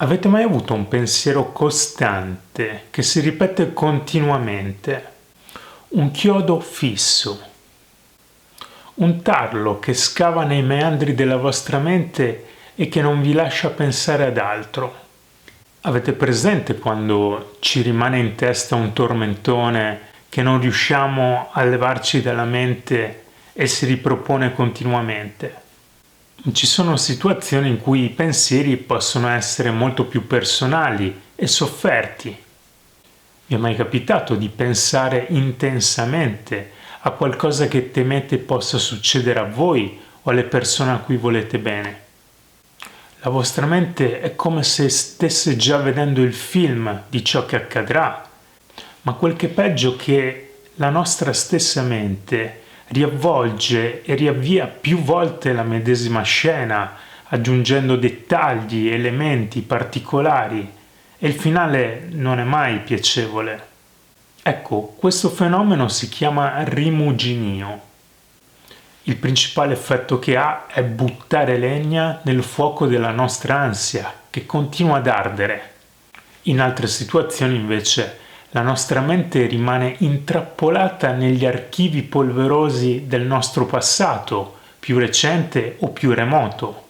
Avete mai avuto un pensiero costante che si ripete continuamente? Un chiodo fisso, un tarlo che scava nei meandri della vostra mente e che non vi lascia pensare ad altro. Avete presente quando ci rimane in testa un tormentone che non riusciamo a levarci dalla mente e si ripropone continuamente? Ci sono situazioni in cui i pensieri possono essere molto più personali e sofferti. Vi è mai capitato di pensare intensamente a qualcosa che temete possa succedere a voi o alle persone a cui volete bene? La vostra mente è come se stesse già vedendo il film di ciò che accadrà, ma quel che è peggio è che la nostra stessa mente riavvolge e riavvia più volte la medesima scena, aggiungendo dettagli, elementi particolari, e il finale non è mai piacevole. Ecco, questo fenomeno si chiama rimuginio. Il principale effetto che ha è buttare legna nel fuoco della nostra ansia, che continua ad ardere. In altre situazioni, invece, la nostra mente rimane intrappolata negli archivi polverosi del nostro passato, più recente o più remoto,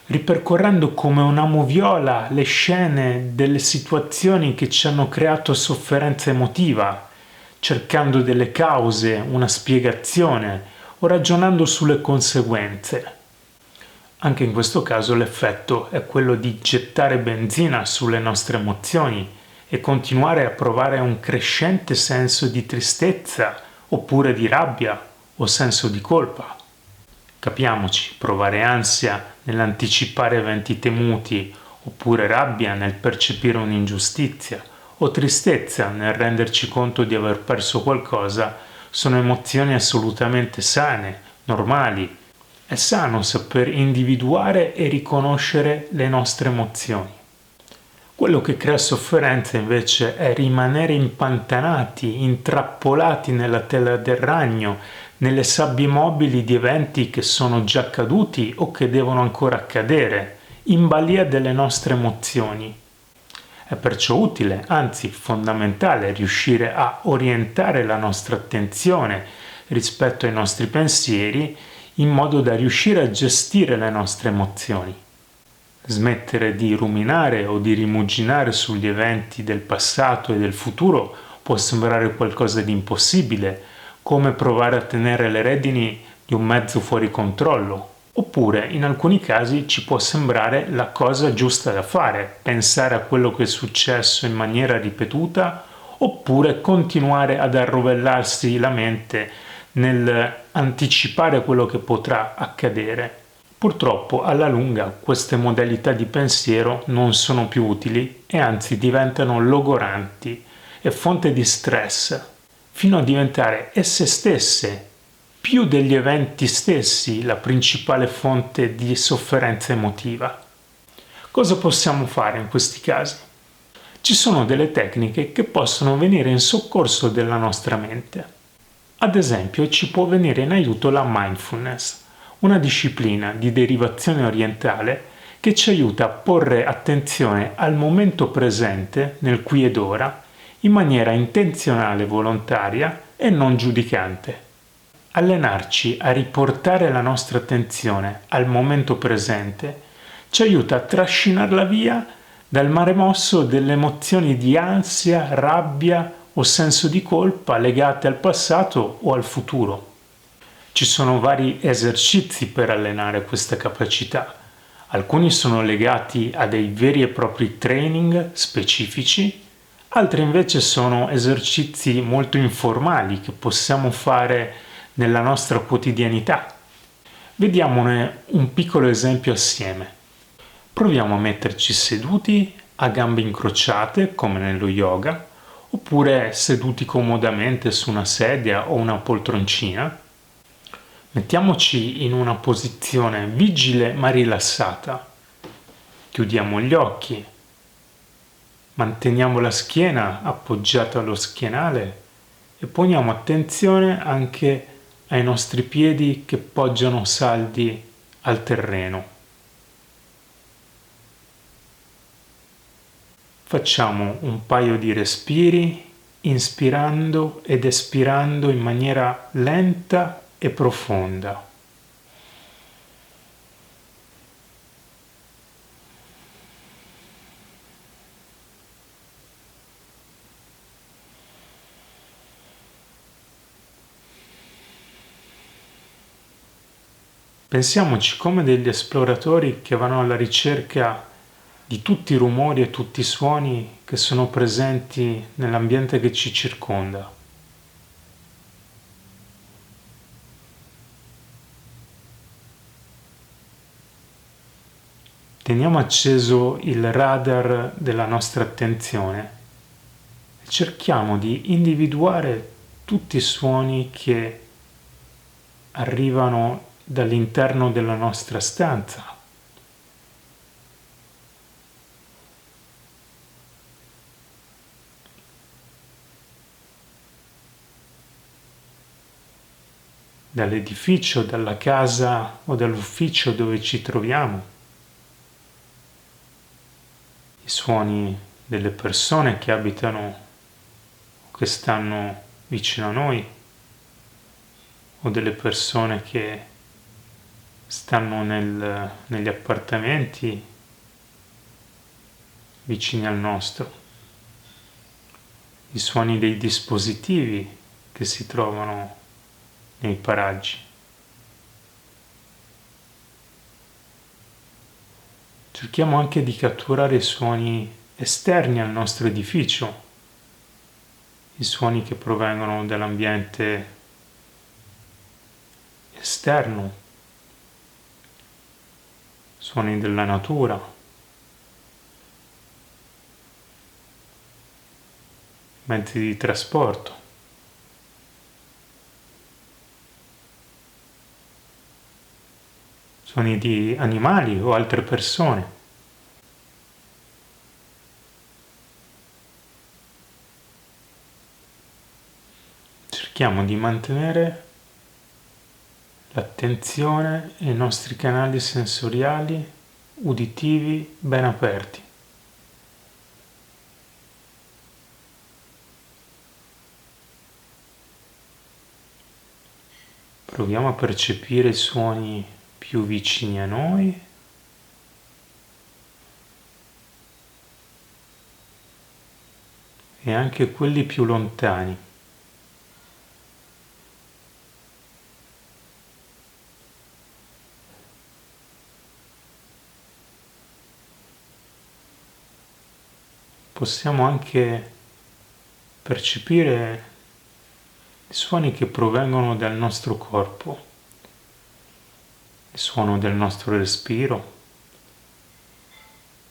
ripercorrendo come una moviola le scene delle situazioni che ci hanno creato sofferenza emotiva, cercando delle cause, una spiegazione o ragionando sulle conseguenze. Anche in questo caso l'effetto è quello di gettare benzina sulle nostre emozioni e continuare a provare un crescente senso di tristezza oppure di rabbia o senso di colpa. Capiamoci, provare ansia nell'anticipare eventi temuti oppure rabbia nel percepire un'ingiustizia o tristezza nel renderci conto di aver perso qualcosa sono emozioni assolutamente sane, normali. È sano saper individuare e riconoscere le nostre emozioni. Quello che crea sofferenza invece è rimanere impantanati, intrappolati nella tela del ragno, nelle sabbie mobili di eventi che sono già accaduti o che devono ancora accadere, in balia delle nostre emozioni. È perciò utile, anzi fondamentale, riuscire a orientare la nostra attenzione rispetto ai nostri pensieri in modo da riuscire a gestire le nostre emozioni. Smettere di ruminare o di rimuginare sugli eventi del passato e del futuro può sembrare qualcosa di impossibile, come provare a tenere le redini di un mezzo fuori controllo. Oppure, in alcuni casi, ci può sembrare la cosa giusta da fare, pensare a quello che è successo in maniera ripetuta, oppure continuare ad arrovellarsi la mente nel anticipare quello che potrà accadere. Purtroppo, alla lunga, queste modalità di pensiero non sono più utili e anzi diventano logoranti e fonte di stress, fino a diventare esse stesse, più degli eventi stessi, la principale fonte di sofferenza emotiva. Cosa possiamo fare in questi casi? Ci sono delle tecniche che possono venire in soccorso della nostra mente. Ad esempio, ci può venire in aiuto la mindfulness, una disciplina di derivazione orientale che ci aiuta a porre attenzione al momento presente, nel qui ed ora, in maniera intenzionale e volontaria e non giudicante. Allenarci a riportare la nostra attenzione al momento presente ci aiuta a trascinarla via dal mare mosso delle emozioni di ansia, rabbia o senso di colpa legate al passato o al futuro. Ci sono vari esercizi per allenare questa capacità. Alcuni sono legati a dei veri e propri training specifici, altri invece sono esercizi molto informali che possiamo fare nella nostra quotidianità. Vediamone un piccolo esempio assieme. Proviamo a metterci seduti a gambe incrociate come nello yoga, oppure seduti comodamente su una sedia o una poltroncina. Mettiamoci in una posizione vigile ma rilassata. Chiudiamo gli occhi. Manteniamo la schiena appoggiata allo schienale e poniamo attenzione anche ai nostri piedi che poggiano saldi al terreno. Facciamo un paio di respiri, inspirando ed espirando in maniera lenta e profonda. Pensiamoci come degli esploratori che vanno alla ricerca di tutti i rumori e tutti i suoni che sono presenti nell'ambiente che ci circonda. Teniamo acceso il radar della nostra attenzione e cerchiamo di individuare tutti i suoni che arrivano dall'interno della nostra stanza. Dall'edificio, dalla casa o dall'ufficio dove ci troviamo. I suoni delle persone che abitano o che stanno vicino a noi, o delle persone che stanno negli appartamenti vicini al nostro, i suoni dei dispositivi che si trovano nei paraggi. Cerchiamo anche di catturare i suoni esterni al nostro edificio, i suoni che provengono dall'ambiente esterno, suoni della natura, mezzi di trasporto. Suoni di animali o altre persone. Cerchiamo di mantenere l'attenzione e i nostri canali sensoriali uditivi ben aperti. Proviamo a percepire i suoni più vicini a noi e anche quelli più lontani. Possiamo anche percepire i suoni che provengono dal nostro corpo, il suono del nostro respiro,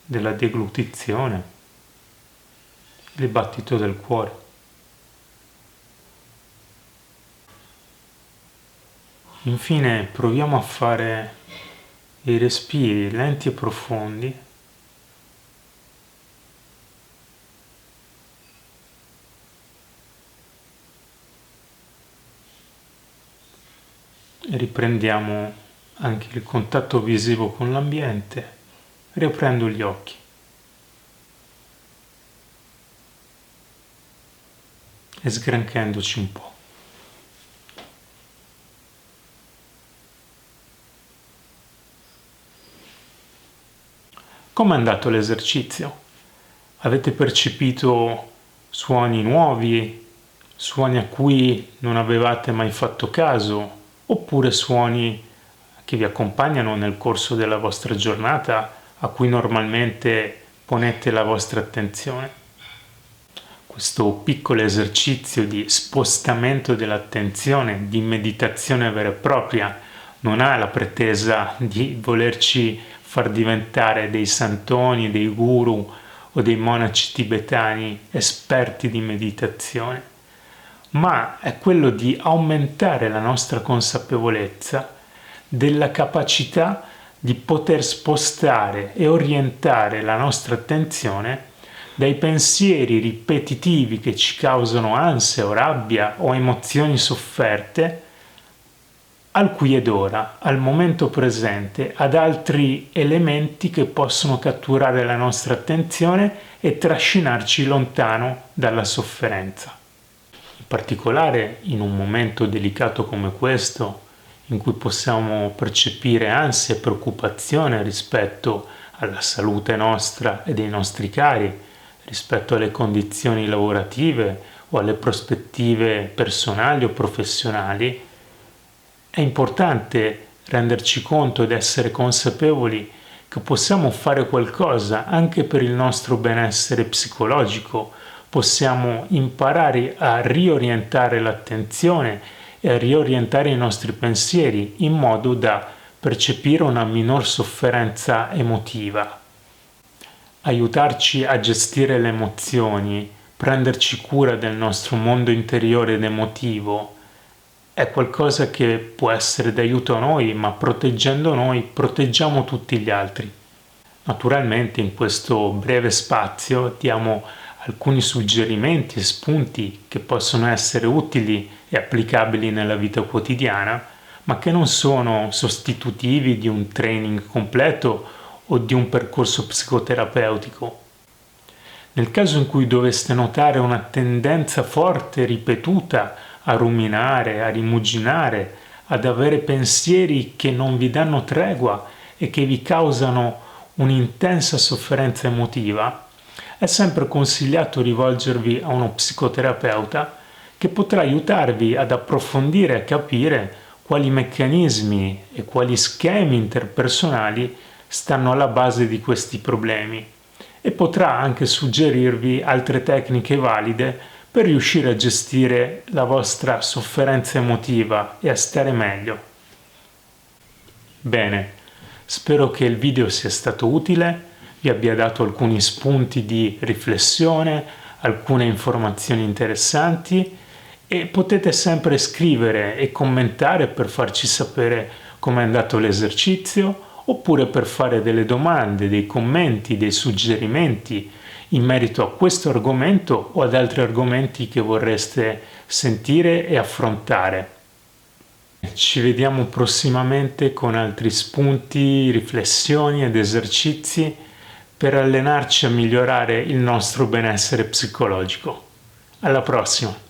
della deglutizione, il battito del cuore. Infine proviamo a fare dei respiri lenti e profondi e riprendiamo anche il contatto visivo con l'ambiente, riaprendo gli occhi. E sgranchendoci un po'. Com'è andato l'esercizio? Avete percepito suoni nuovi, suoni a cui non avevate mai fatto caso, oppure suoni che vi accompagnano nel corso della vostra giornata, a cui normalmente ponete la vostra attenzione? Questo piccolo esercizio di spostamento dell'attenzione, di meditazione vera e propria, non ha la pretesa di volerci far diventare dei santoni, dei guru o dei monaci tibetani esperti di meditazione, ma è quello di aumentare la nostra consapevolezza della capacità di poter spostare e orientare la nostra attenzione dai pensieri ripetitivi che ci causano ansia o rabbia o emozioni sofferte al qui ed ora, al momento presente, ad altri elementi che possono catturare la nostra attenzione e trascinarci lontano dalla sofferenza. In particolare in un momento delicato come questo, in cui possiamo percepire ansia e preoccupazione rispetto alla salute nostra e dei nostri cari, rispetto alle condizioni lavorative o alle prospettive personali o professionali, è importante renderci conto ed essere consapevoli che possiamo fare qualcosa anche per il nostro benessere psicologico, possiamo imparare a riorientare l'attenzione e a riorientare i nostri pensieri in modo da percepire una minor sofferenza emotiva. Aiutarci a gestire le emozioni, prenderci cura del nostro mondo interiore ed emotivo, è qualcosa che può essere d'aiuto a noi, ma proteggendo noi, proteggiamo tutti gli altri. Naturalmente in questo breve spazio diamo alcuni suggerimenti e spunti che possono essere utili e applicabili nella vita quotidiana, ma che non sono sostitutivi di un training completo o di un percorso psicoterapeutico. Nel caso in cui doveste notare una tendenza forte e ripetuta a ruminare, a rimuginare, ad avere pensieri che non vi danno tregua e che vi causano un'intensa sofferenza emotiva, è sempre consigliato rivolgervi a uno psicoterapeuta che potrà aiutarvi ad approfondire e capire quali meccanismi e quali schemi interpersonali stanno alla base di questi problemi e potrà anche suggerirvi altre tecniche valide per riuscire a gestire la vostra sofferenza emotiva e a stare meglio. Bene, spero che il video sia stato utile, vi abbia dato alcuni spunti di riflessione, alcune informazioni interessanti e potete sempre scrivere e commentare per farci sapere come è andato l'esercizio oppure per fare delle domande, dei commenti, dei suggerimenti in merito a questo argomento o ad altri argomenti che vorreste sentire e affrontare. Ci vediamo prossimamente con altri spunti, riflessioni ed esercizi per allenarci a migliorare il nostro benessere psicologico. Alla prossima!